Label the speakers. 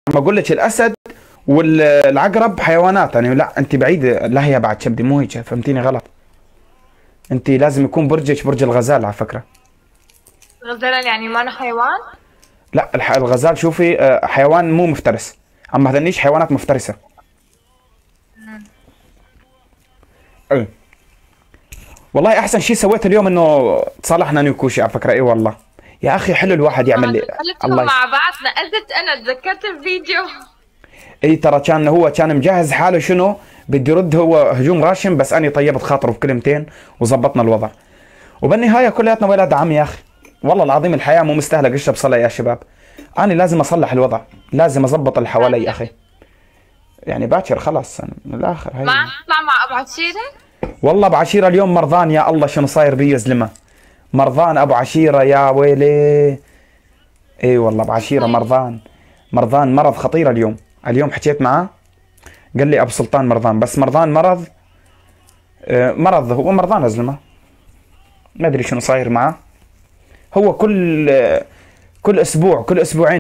Speaker 1: ما اقول لك الاسد والعقرب حيوانات يعني، لا انت بعيده، لا هي بعد شبدي مو هيك، فهمتيني غلط. انت لازم يكون برجك برج الغزال على فكره.
Speaker 2: غزلان يعني ما أنا حيوان؟
Speaker 1: لا الغزال شوفي حيوان مو مفترس، اما هذنيش حيوانات مفترسه.
Speaker 2: مم.
Speaker 1: ايه والله احسن شيء سويته اليوم انه تصالحنا انا وكوشي على فكره. اي والله يا اخي حلو الواحد يعمل لي.
Speaker 2: دخلتهم
Speaker 1: الله
Speaker 2: مع بعض، نقلت أنا تذكرت الفيديو.
Speaker 1: اي ترى كان هو كان مجهز حاله شنو بده يرد، هو هجوم غاشم، بس اني طيبت خاطره بكلمتين وزبطنا الوضع. وبالنهايه كلياتنا ولاد عم يا اخي. والله العظيم الحياه مو مستاهله قشه بصله يا شباب. انا لازم اصلح الوضع، لازم اظبط اللي حوالي يا اخي. يعني باكر خلاص أنا من الاخر
Speaker 2: ما
Speaker 1: هي.
Speaker 2: عم تطلع مع أبو عشيرة؟
Speaker 1: والله ابو عشيره اليوم مرضان، يا الله شنو صاير بيه زلمه. مرضان ابو عشيره يا ويلي. اي والله ابو عشيره
Speaker 2: طيب.
Speaker 1: مرضان. مرضان مرض خطير اليوم. اليوم حكيت معاه قال لي ابو سلطان مرضان، بس مرضان مرض مرض، هو مرضان يا زلمه. ما ادري شنو صاير معاه. هو كل اسبوع كل اسبوعين